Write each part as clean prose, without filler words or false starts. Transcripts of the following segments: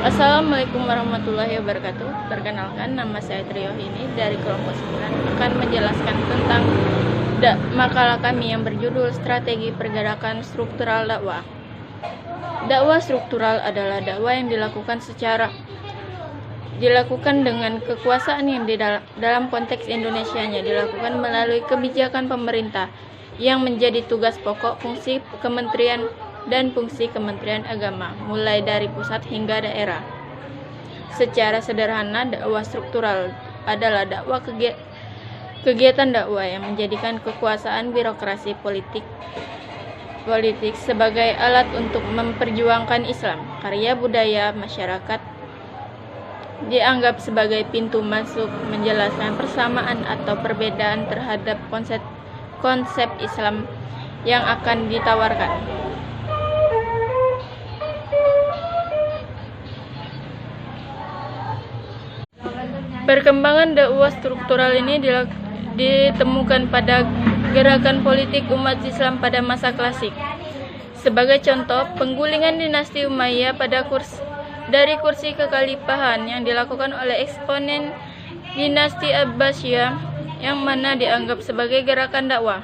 Assalamualaikum warahmatullahi wabarakatuh. Perkenalkan, nama saya Trio ini dari kelompok 9 akan menjelaskan tentang makalah kami yang berjudul Strategi Pergerakan Struktural Dakwah. Dakwah struktural adalah dakwah yang dilakukan dengan kekuasaan yang dalam konteks Indonesianya dilakukan melalui kebijakan pemerintah yang menjadi tugas pokok fungsi kementerian dan fungsi Kementerian Agama, mulai dari pusat hingga daerah. Secara sederhana, dakwah struktural adalah kegiatan dakwah yang menjadikan kekuasaan birokrasi politik sebagai alat untuk memperjuangkan Islam. Karya budaya masyarakat dianggap sebagai pintu masuk menjelaskan persamaan atau perbedaan terhadap konsep Islam yang akan ditawarkan. Perkembangan dakwah struktural ini ditemukan pada gerakan politik umat Islam pada masa klasik. Sebagai contoh, penggulingan dinasti Umayyah dari kursi kekhalifahan yang dilakukan oleh eksponen dinasti Abbasiyah yang mana dianggap sebagai gerakan dakwah.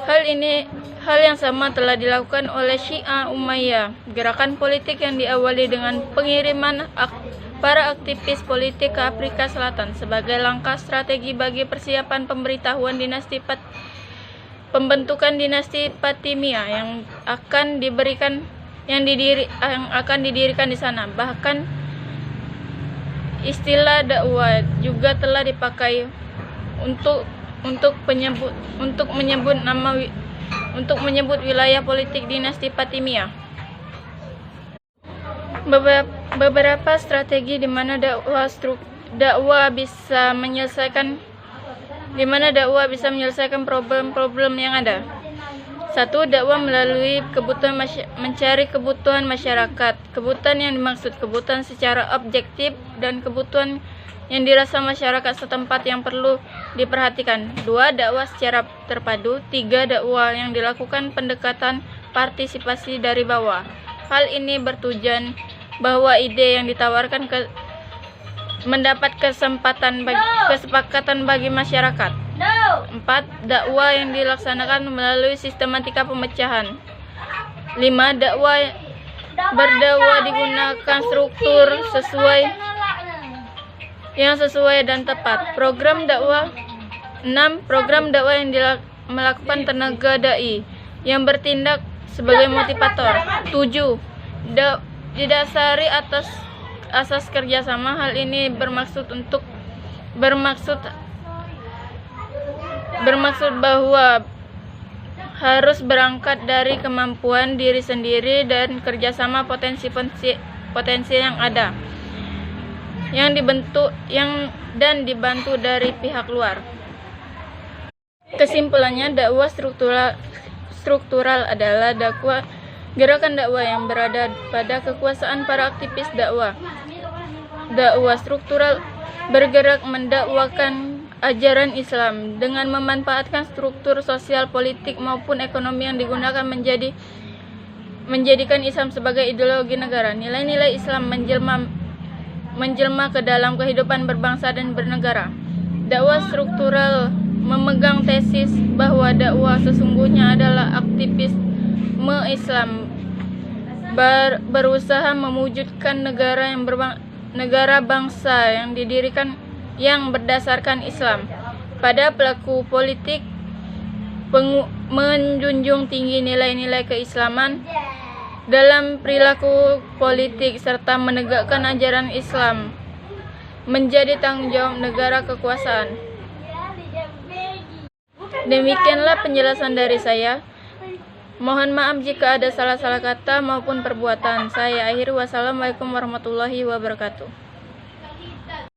Hal yang sama telah dilakukan oleh Syiah Umayyah, gerakan politik yang diawali dengan pengiriman para aktivis politik ke Afrika Selatan sebagai langkah strategi bagi persiapan pembentukan dinasti Fatimiyah yang akan didirikan di sana. Bahkan istilah dakwah juga telah dipakai untuk menyebut wilayah politik dinasti Fatimiyah. Beberapa strategi di mana dakwah bisa menyelesaikan problem-problem yang ada. 1. Dakwah melalui mencari kebutuhan masyarakat. Kebutuhan yang dimaksud kebutuhan secara objektif dan kebutuhan yang dirasa masyarakat setempat yang perlu diperhatikan. 2. Dakwah secara terpadu. 3. Dakwah yang dilakukan pendekatan partisipasi dari bawah. Hal ini bertujuan bahwa ide yang ditawarkan mendapat kesepakatan bagi masyarakat. 4. Dakwah yang dilaksanakan melalui sistematika pemecahan. 5. Berdakwah digunakan struktur sesuai dan tepat. Program dakwah. 6. Program dakwah yang melakukan tenaga dai yang bertindak sebagai motivator. 7. Didasari atas asas kerjasama. Hal ini bermaksud bahwa harus berangkat dari kemampuan diri sendiri dan kerjasama potensi yang ada yang dibantu dari pihak luar. Kesimpulannya, dakwah struktural adalah gerakan dakwah yang berada pada kekuasaan para aktivis dakwah. Dakwah struktural bergerak mendakwakan ajaran Islam dengan memanfaatkan struktur sosial, politik maupun ekonomi yang digunakan menjadikan Islam sebagai ideologi negara. Nilai-nilai Islam menjelma ke dalam kehidupan berbangsa dan bernegara. Dakwah struktural memegang tesis bahwa dakwah sesungguhnya adalah aktivisme Islam berusaha mewujudkan negara bangsa yang didirikan yang berdasarkan Islam. Pada pelaku politik menjunjung tinggi nilai-nilai keislaman dalam perilaku politik serta menegakkan ajaran Islam menjadi tanggung jawab negara kekuasaan. Demikianlah penjelasan dari saya. Mohon maaf jika ada salah-salah kata maupun perbuatan. Saya akhiri. Wassalamualaikum warahmatullahi wabarakatuh.